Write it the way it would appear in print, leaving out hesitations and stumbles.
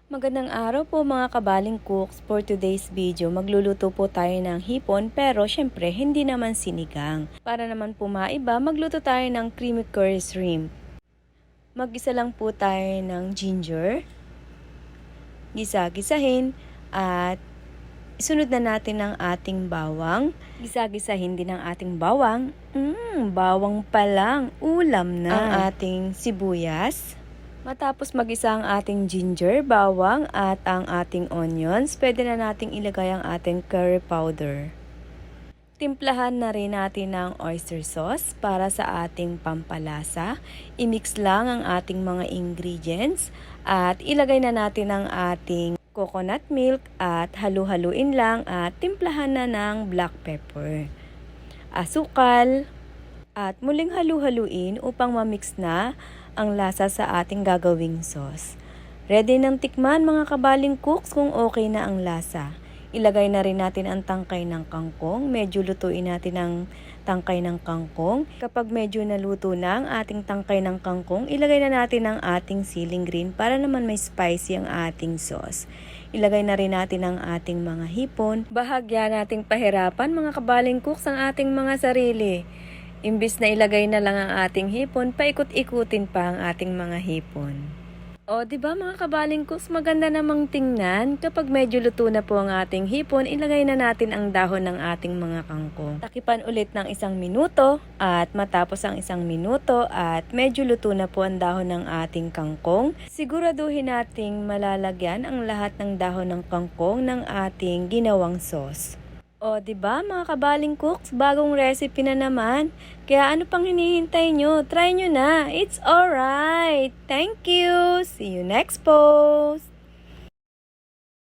Magandang araw po mga kabaling cooks. For today's video, magluluto po tayo ng hipon pero syempre hindi naman sinigang. Para naman po maiba, magluto tayo ng creamy curry shrimp. Mag-isa lang po tayo ng ginger, gisa-gisahin at isunod na natin ang ating bawang. Gisa-gisahin din ang ating bawang. Bawang pa lang, ulam na. Ang ating sibuyas. Matapos mag-isa ang ating ginger, bawang at ang ating onions, pwede na nating ilagay ang ating curry powder. Timplahan na rin natin ng oyster sauce para sa ating pampalasa. I-mix lang ang ating mga ingredients at ilagay na natin ang ating coconut milk at halu-haluin lang at timplahan na ng black pepper, asukal at muling halu-haluin upang ma-mix na ang lasa sa ating gagawing sauce. Ready nang tikman mga kabaling cooks kung okay na ang lasa. Ilagay na rin natin ang tangkay ng kangkong. Medyo lutuin natin ang tangkay ng kangkong. Kapag medyo naluto na ang ating tangkay ng kangkong, ilagay na natin ang ating siling green para naman may spicy ang ating sauce. Ilagay na rin natin ang ating mga hipon. Bahagya nating pahirapan mga kabaling cooks ang ating mga sarili. Imbis na ilagay na lang ang ating hipon, paikot-ikutin pa ang ating mga hipon. O, diba mga kabaling cooks, maganda namang tingnan. Kapag medyo luto na po ang ating hipon, ilagay na natin ang dahon ng ating mga kangkong. Takipan ulit ng 1 minuto at matapos ang 1 minuto at medyo luto na po ang dahon ng ating kangkong, siguraduhin nating malalagyan ang lahat ng dahon ng kangkong ng ating ginawang sauce. O, diba mga kabaling cooks, bagong recipe na naman. Kaya ano pang hinihintay nyo? Try nyo na. It's alright. Thank you. See you next post.